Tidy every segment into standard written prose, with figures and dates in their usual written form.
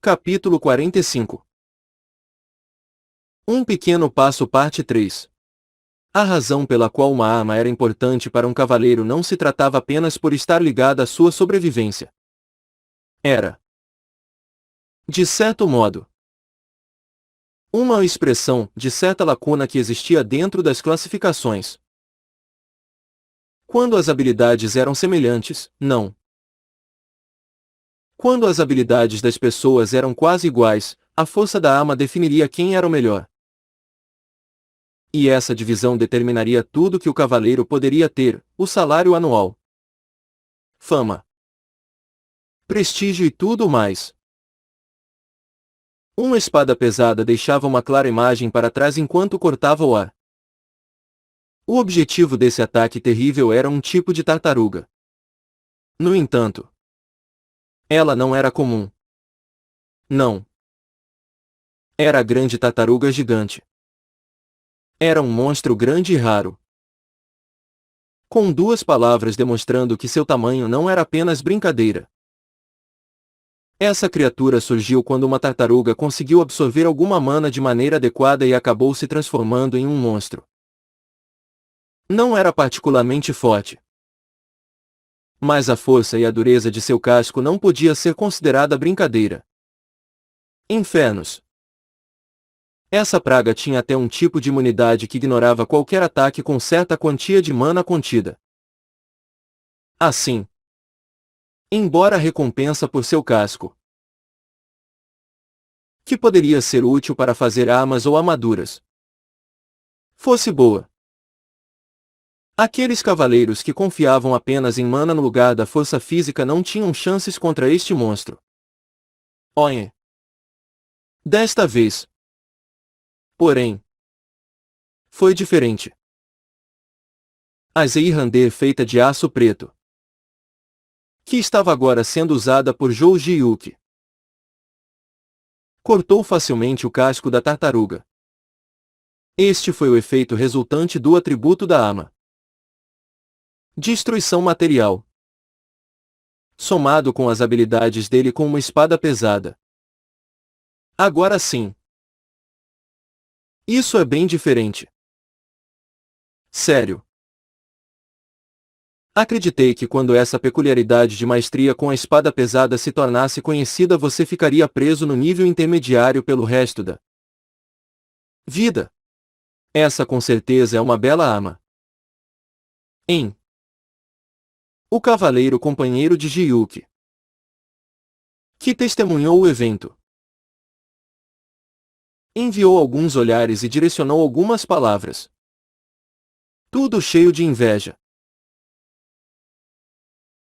Capítulo 45. Um pequeno passo, parte 3. A razão pela qual uma arma era importante para um cavaleiro não se tratava apenas por estar ligada à sua sobrevivência. Era, de certo modo, uma expressão de certa lacuna que existia dentro das classificações. Quando as habilidades eram semelhantes, não. Quando as habilidades das pessoas eram quase iguais, a força da arma definiria quem era o melhor. E essa divisão determinaria tudo que o cavaleiro poderia ter: o salário anual, fama, prestígio e tudo mais. Uma espada pesada deixava uma clara imagem para trás enquanto cortava o ar. O objetivo desse ataque terrível era um tipo de tartaruga. No entanto, ela não era comum. Não. Era a grande tartaruga gigante. Era um monstro grande e raro. Com duas palavras demonstrando que seu tamanho não era apenas brincadeira. Essa criatura surgiu quando uma tartaruga conseguiu absorver alguma mana de maneira adequada e acabou se transformando em um monstro. Não era particularmente forte. Mas a força e a dureza de seu casco não podia ser considerada brincadeira. Infernos. Essa praga tinha até um tipo de imunidade que ignorava qualquer ataque com certa quantia de mana contida. Assim, embora a recompensa por seu casco, que poderia ser útil para fazer armas ou armaduras, fosse boa, aqueles cavaleiros que confiavam apenas em mana no lugar da força física não tinham chances contra este monstro. Oye. Desta vez, porém, foi diferente. A Zeirander feita de aço preto, que estava agora sendo usada por Zhou Ziyuki, cortou facilmente o casco da tartaruga. Este foi o efeito resultante do atributo da arma. Destruição material. Somado com as habilidades dele com uma espada pesada. Agora sim. Isso é bem diferente. Sério. Acreditei que quando essa peculiaridade de maestria com a espada pesada se tornasse conhecida você ficaria preso no nível intermediário pelo resto da vida. Essa com certeza é uma bela arma. O cavaleiro companheiro de Ziyuki, que testemunhou o evento, enviou alguns olhares e direcionou algumas palavras. Tudo cheio de inveja.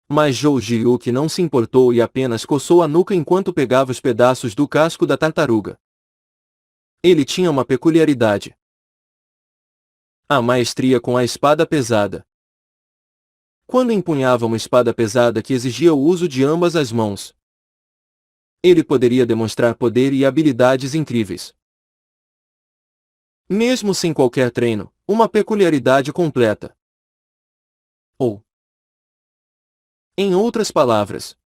Mas Zhou Ziyuki não se importou e apenas coçou a nuca enquanto pegava os pedaços do casco da tartaruga. Ele tinha uma peculiaridade: a maestria com a espada pesada. Quando empunhava uma espada pesada que exigia o uso de ambas as mãos, ele poderia demonstrar poder e habilidades incríveis. Mesmo sem qualquer treino, uma peculiaridade completa. Ou, em outras palavras,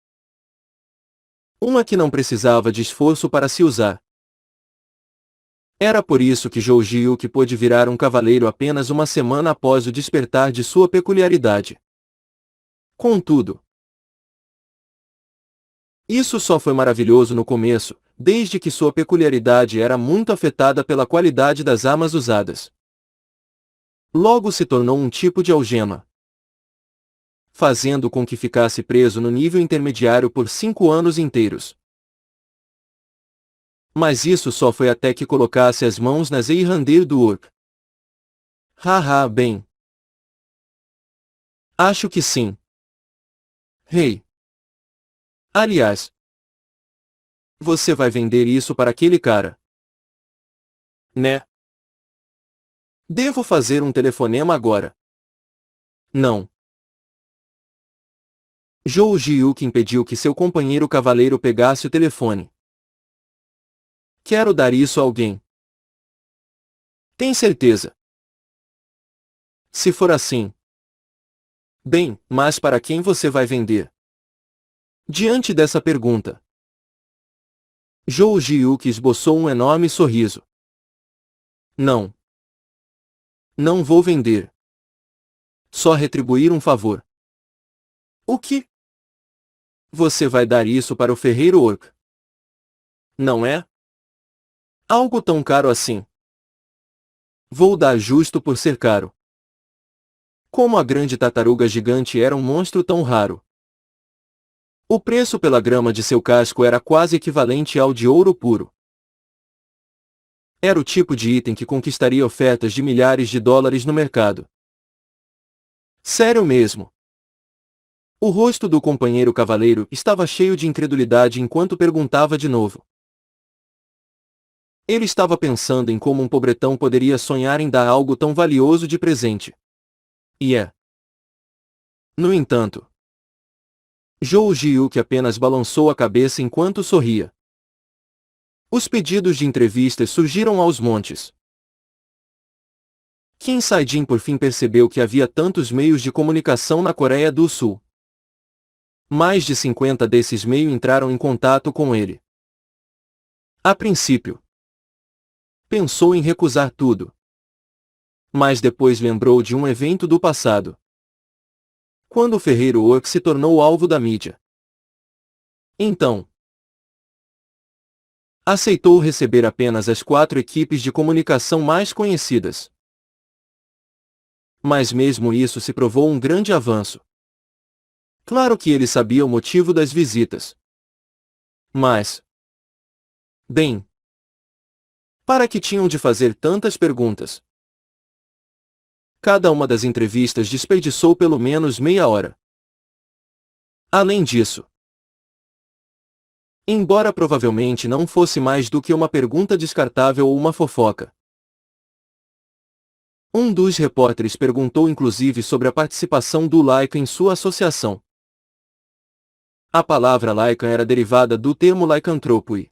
uma que não precisava de esforço para se usar. Era por isso que Zhou Ziyuki pôde virar um cavaleiro apenas uma semana após o despertar de sua peculiaridade. Contudo, isso só foi maravilhoso no começo, desde que sua peculiaridade era muito afetada pela qualidade das armas usadas. Logo se tornou um tipo de algema, fazendo com que ficasse preso no nível intermediário por 5 anos inteiros. Mas isso só foi até que colocasse as mãos na Zeirander do Orc. Haha, bem. Acho que sim. Hey. Aliás, você vai vender isso para aquele cara, né? Devo fazer um telefonema agora. Não. Zhou Ziyuki impediu que seu companheiro cavaleiro pegasse o telefone. Quero dar isso a alguém. Tem certeza? Se for assim. Bem, mas para quem você vai vender? Diante dessa pergunta, Zhou Jiuque esboçou um enorme sorriso. Não. Não vou vender. Só retribuir um favor. O que? Você vai dar isso para o ferreiro orc? Não é? Algo tão caro assim. Vou dar justo por ser caro. Como a grande tartaruga gigante era um monstro tão raro. O preço pela grama de seu casco era quase equivalente ao de ouro puro. Era o tipo de item que conquistaria ofertas de milhares de dólares no mercado. Sério mesmo. O rosto do companheiro cavaleiro estava cheio de incredulidade enquanto perguntava de novo. Ele estava pensando em como um pobretão poderia sonhar em dar algo tão valioso de presente. E é. No entanto, Zhou Jiuque apenas balançou a cabeça enquanto sorria. Os pedidos de entrevistas surgiram aos montes. Kim Sae-jin por fim percebeu que havia tantos meios de comunicação na Coreia do Sul. Mais de 50 desses meios entraram em contato com ele. A princípio, pensou em recusar tudo. Mas depois lembrou de um evento do passado. Quando o ferreiro orc se tornou alvo da mídia. Então, aceitou receber apenas as 4 equipes de comunicação mais conhecidas. Mas mesmo isso se provou um grande avanço. Claro que ele sabia o motivo das visitas. Mas, bem, para que tinham de fazer tantas perguntas? Cada uma das entrevistas desperdiçou pelo menos meia hora. Além disso, embora provavelmente não fosse mais do que uma pergunta descartável ou uma fofoca, um dos repórteres perguntou inclusive sobre a participação do Laika em sua associação. A palavra Laika era derivada do termo Lycanthropoi.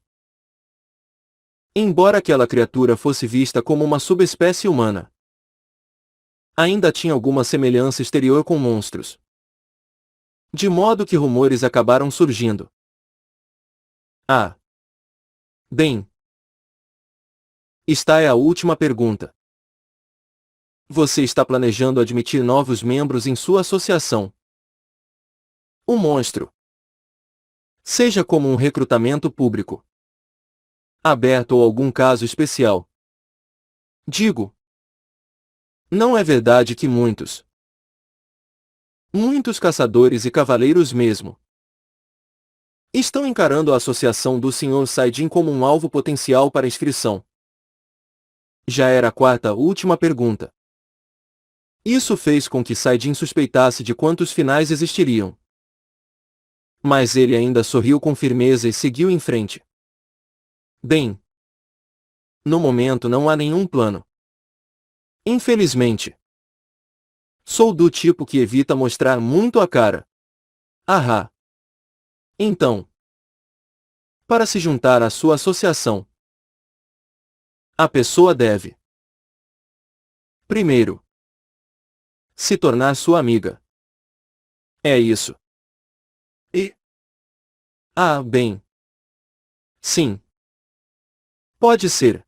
Embora aquela criatura fosse vista como uma subespécie humana, ainda tinha alguma semelhança exterior com monstros. De modo que rumores acabaram surgindo. Ah. Bem. Esta é a última pergunta. Você está planejando admitir novos membros em sua associação? Um monstro. Seja como um recrutamento público, aberto ou algum caso especial. Digo. Não é verdade que muitos caçadores e cavaleiros mesmo estão encarando a associação do Sr. Sae-jin como um alvo potencial para inscrição. Já era a 4ª última pergunta. Isso fez com que Sae-jin suspeitasse de quantos finais existiriam. Mas ele ainda sorriu com firmeza e seguiu em frente. Bem, no momento não há nenhum plano. Infelizmente. Sou do tipo que evita mostrar muito a cara. Ahá. Então, para se juntar à sua associação, a pessoa deve, primeiro, se tornar sua amiga. É isso. E? Ah, bem. Sim. Pode ser.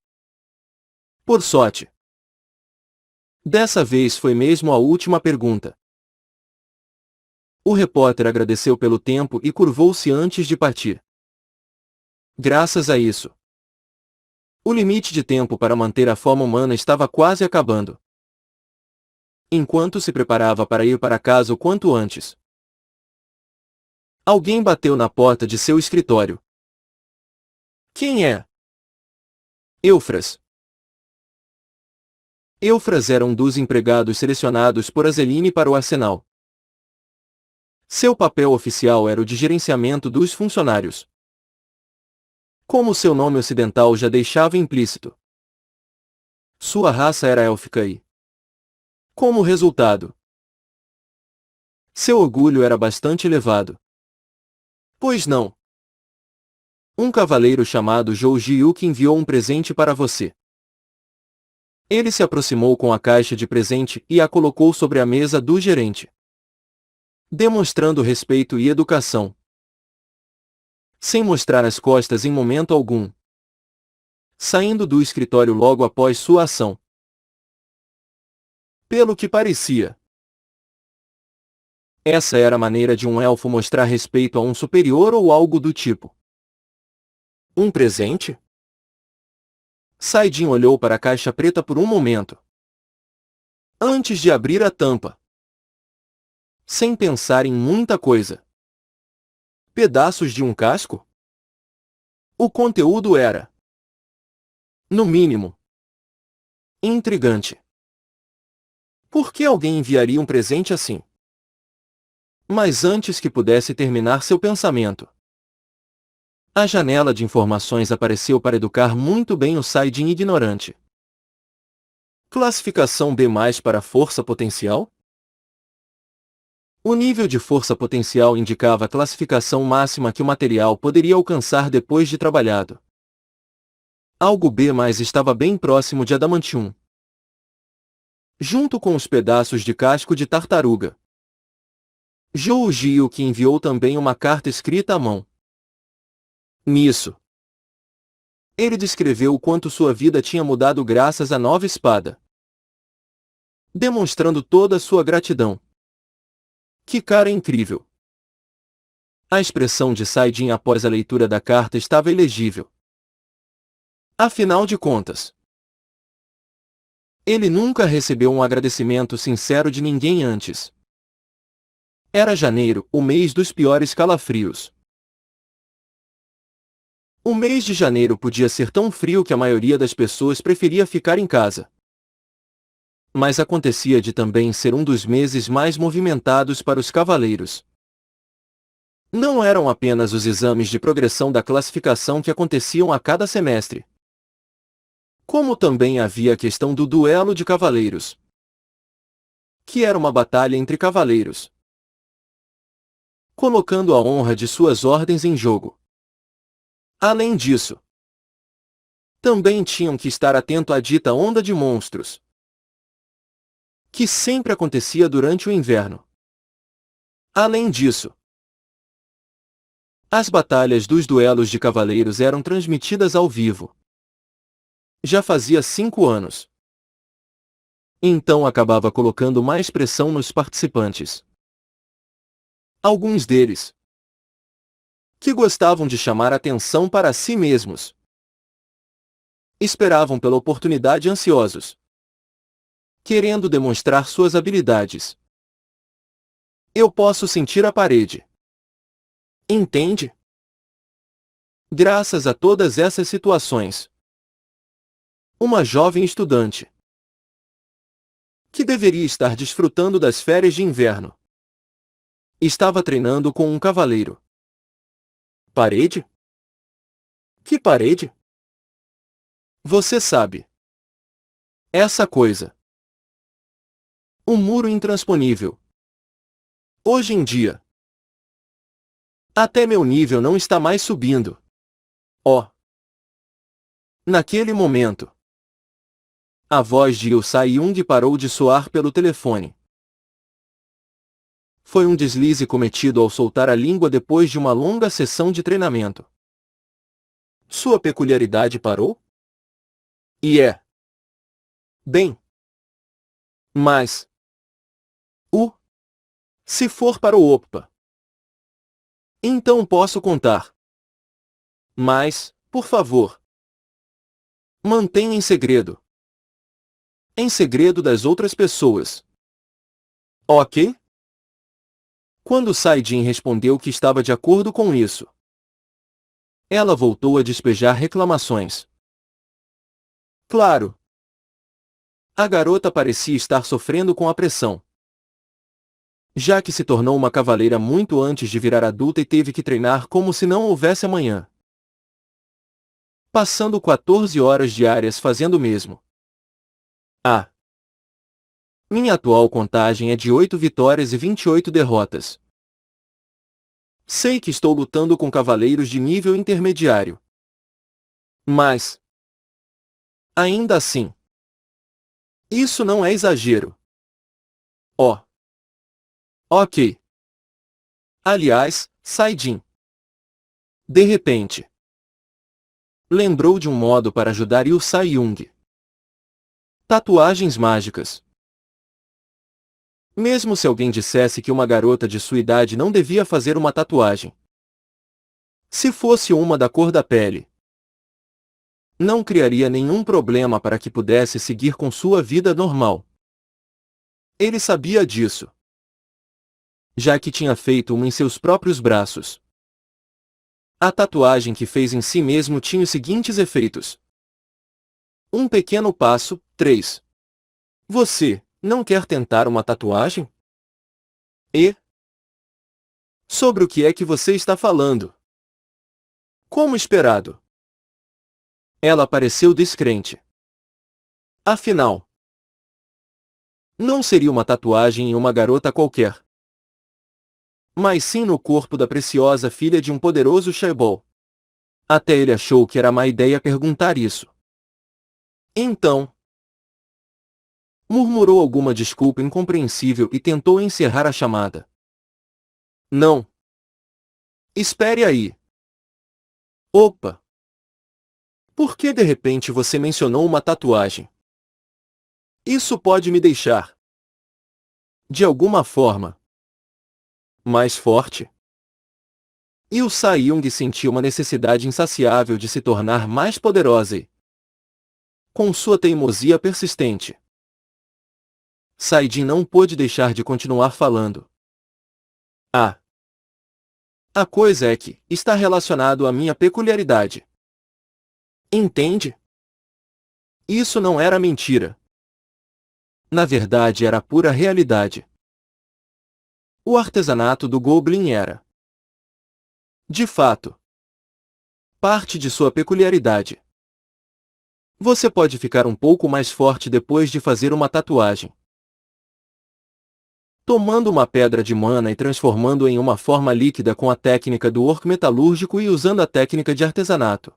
Por sorte. Dessa vez foi mesmo a última pergunta. O repórter agradeceu pelo tempo e curvou-se antes de partir. Graças a isso, o limite de tempo para manter a forma humana estava quase acabando. Enquanto se preparava para ir para casa o quanto antes, alguém bateu na porta de seu escritório. Quem é? Eufras. Eufras era um dos empregados selecionados por Azeline para o arsenal. Seu papel oficial era o de gerenciamento dos funcionários. Como seu nome ocidental já deixava implícito, sua raça era élfica e, como resultado, seu orgulho era bastante elevado. Pois não? Um cavaleiro chamado Zhou Jiuque enviou um presente para você. Ele se aproximou com a caixa de presente e a colocou sobre a mesa do gerente, demonstrando respeito e educação. sem mostrar as costas em momento algum, saindo do escritório logo após sua ação. Pelo que parecia, essa era a maneira de um elfo mostrar respeito a um superior ou algo do tipo. Um presente? Saidin olhou para a caixa preta por um momento, antes de abrir a tampa. Sem pensar em muita coisa. Pedaços de um casco? O conteúdo era, no mínimo, intrigante. Por que alguém enviaria um presente assim? Mas antes que pudesse terminar seu pensamento, a janela de informações apareceu para educar muito bem o Saidin ignorante. Classificação B+ para força potencial? O nível de força potencial indicava a classificação máxima que o material poderia alcançar depois de trabalhado. Algo B+ estava bem próximo de adamantium, junto com os pedaços de casco de tartaruga. Zhou Jiu que enviou também uma carta escrita à mão. Nisso, ele descreveu o quanto sua vida tinha mudado graças à nova espada, demonstrando toda a sua gratidão. Que cara incrível! A expressão de Saidin após a leitura da carta estava elegível. Afinal de contas, ele nunca recebeu um agradecimento sincero de ninguém antes. Era janeiro, o mês dos piores calafrios. O mês de janeiro podia ser tão frio que a maioria das pessoas preferia ficar em casa. Mas acontecia de também ser um dos meses mais movimentados para os cavaleiros. Não eram apenas os exames de progressão da classificação que aconteciam a cada semestre. Como também havia a questão do duelo de cavaleiros, que era uma batalha entre cavaleiros, colocando a honra de suas ordens em jogo. Além disso, também tinham que estar atento à dita onda de monstros, que sempre acontecia durante o inverno. Além disso, as batalhas dos duelos de cavaleiros eram transmitidas ao vivo. Já fazia 5 anos. Então acabava colocando mais pressão nos participantes. Alguns deles, que gostavam de chamar atenção para si mesmos, esperavam pela oportunidade ansiosos, querendo demonstrar suas habilidades. Eu posso sentir a parede. Entende? Graças a todas essas situações, uma jovem estudante, que deveria estar desfrutando das férias de inverno, estava treinando com um cavaleiro. Parede? Que parede? Você sabe. Essa coisa. Um muro intransponível. Hoje em dia, até meu nível não está mais subindo. Oh! Naquele momento, a voz de Liu Sai-yung parou de soar pelo telefone. Foi um deslize cometido ao soltar a língua depois de uma longa sessão de treinamento. Sua peculiaridade parou? E é. Bem. Mas. Se for para o Oppa, então posso contar. Mas, por favor, mantenha em segredo. Em segredo das outras pessoas. Ok? Quando Saidin respondeu que estava de acordo com isso, ela voltou a despejar reclamações. Claro. A garota parecia estar sofrendo com a pressão, já que se tornou uma cavaleira muito antes de virar adulta e teve que treinar como se não houvesse amanhã, passando 14 horas diárias fazendo o mesmo. Ah! Minha atual contagem é de 8 vitórias e 28 derrotas. Sei que estou lutando com cavaleiros de nível intermediário. Mas, ainda assim, isso não é exagero. Oh. Ok. Aliás, Saidin, De repente, lembrou de um modo para ajudar Yu Sai-young. Tatuagens mágicas. Mesmo se alguém dissesse que uma garota de sua idade não devia fazer uma tatuagem, se fosse uma da cor da pele, não criaria nenhum problema para que pudesse seguir com sua vida normal. Ele sabia disso, já que tinha feito uma em seus próprios braços. A tatuagem que fez em si mesmo tinha os seguintes efeitos. Um pequeno passo, 3. Você não quer tentar uma tatuagem? E? Sobre o que é que você está falando? Como esperado. Ela pareceu descrente. Afinal, não seria uma tatuagem em uma garota qualquer, mas sim no corpo da preciosa filha de um poderoso Chaebol. Até ele achou que era má ideia perguntar isso. Então, murmurou alguma desculpa incompreensível e tentou encerrar a chamada. Não. Espere aí. Opa! Por que de repente você mencionou uma tatuagem? Isso pode me deixar, de alguma forma, mais forte? Yu Sai-young sentiu uma necessidade insaciável de se tornar mais poderosa e, com sua teimosia persistente, Saidin não pôde deixar de continuar falando. A coisa é que está relacionado à minha peculiaridade. Entende? Isso não era mentira. Na verdade era pura realidade. O artesanato do Goblin era, de fato, parte de sua peculiaridade. Você pode ficar um pouco mais forte depois de fazer uma tatuagem. Tomando uma pedra de mana e transformando-a em uma forma líquida com a técnica do orc metalúrgico e usando a técnica de artesanato.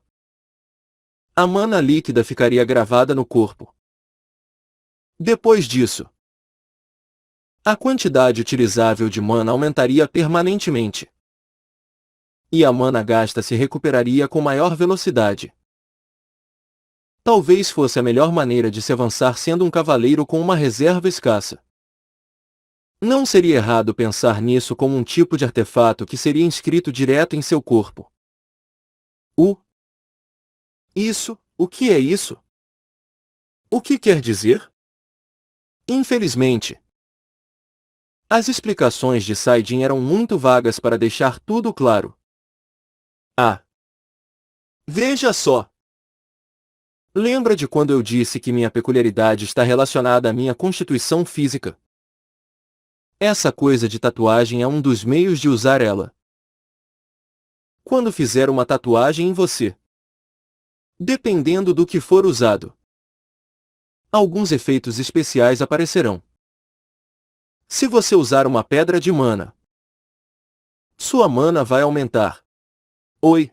A mana líquida ficaria gravada no corpo. Depois disso, a quantidade utilizável de mana aumentaria permanentemente. E a mana gasta se recuperaria com maior velocidade. Talvez fosse a melhor maneira de se avançar sendo um cavaleiro com uma reserva escassa. Não seria errado pensar nisso como um tipo de artefato que seria inscrito direto em seu corpo. O que é isso? O que quer dizer? Infelizmente, as explicações de Saidin eram muito vagas para deixar tudo claro. Veja só! Lembra de quando eu disse que minha peculiaridade está relacionada à minha constituição física? Essa coisa de tatuagem é um dos meios de usar ela. Quando fizer uma tatuagem em você, dependendo do que for usado, alguns efeitos especiais aparecerão. Se você usar uma pedra de mana, sua mana vai aumentar. Oi?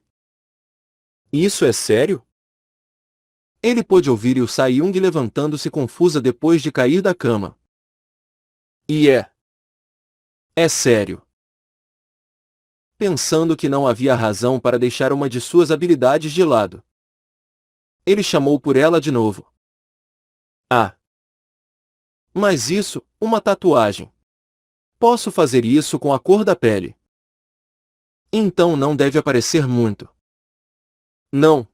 Isso é sério? Ele pôde ouvir Yu Sai-young levantando-se confusa depois de cair da cama. E é sério. Pensando que não havia razão para deixar uma de suas habilidades de lado, ele chamou por ela de novo. Mas isso, uma tatuagem. Posso fazer isso com a cor da pele. Então não deve aparecer muito. Não.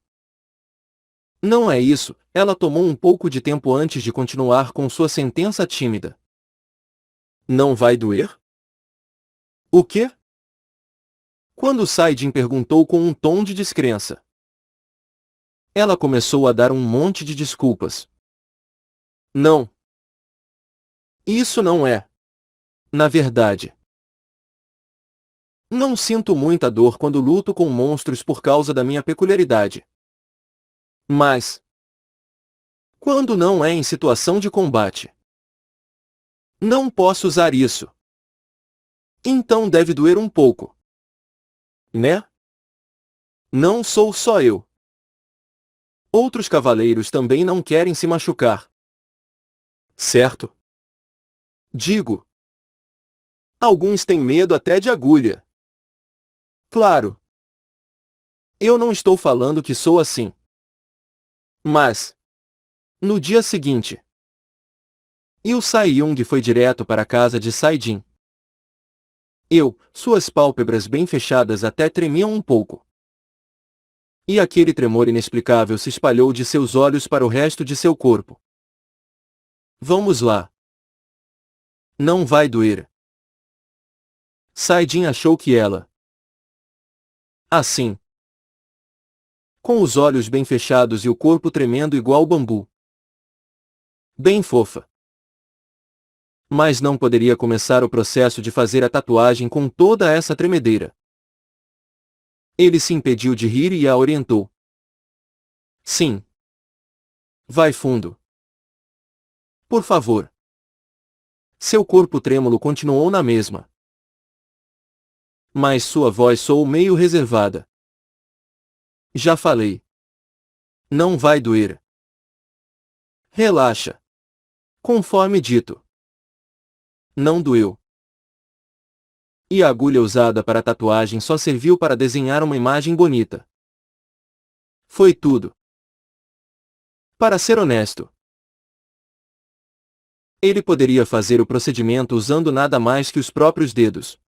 Não é isso, ela tomou um pouco de tempo antes de continuar com sua sentença tímida. Não vai doer? O quê? Quando Saidin perguntou com um tom de descrença, ela começou a dar um monte de desculpas. Não. Isso não é. Na verdade, não sinto muita dor quando luto com monstros por causa da minha peculiaridade. Mas, quando não é em situação de combate, não posso usar isso. Então deve doer um pouco. Né? Não sou só eu. Outros cavaleiros também não querem se machucar. Certo? Digo. Alguns têm medo até de agulha. Claro. Eu não estou falando que sou assim. Mas, no dia seguinte, Yu Sai-young foi direto para a casa de Sai-jin. Suas pálpebras bem fechadas até tremiam um pouco. E aquele tremor inexplicável se espalhou de seus olhos para o resto de seu corpo. Vamos lá. Não vai doer. Sai-jin achou que ela. Assim. Com os olhos bem fechados e o corpo tremendo igual bambu. Bem fofa. Mas não poderia começar o processo de fazer a tatuagem com toda essa tremedeira. Ele se impediu de rir e a orientou. Sim. Vai fundo. Por favor. Seu corpo trêmulo continuou na mesma. Mas sua voz soou meio reservada. Já falei. Não vai doer. Relaxa. Conforme dito. Não doeu. E a agulha usada para a tatuagem só serviu para desenhar uma imagem bonita. Foi tudo. Para ser honesto, ele poderia fazer o procedimento usando nada mais que os próprios dedos.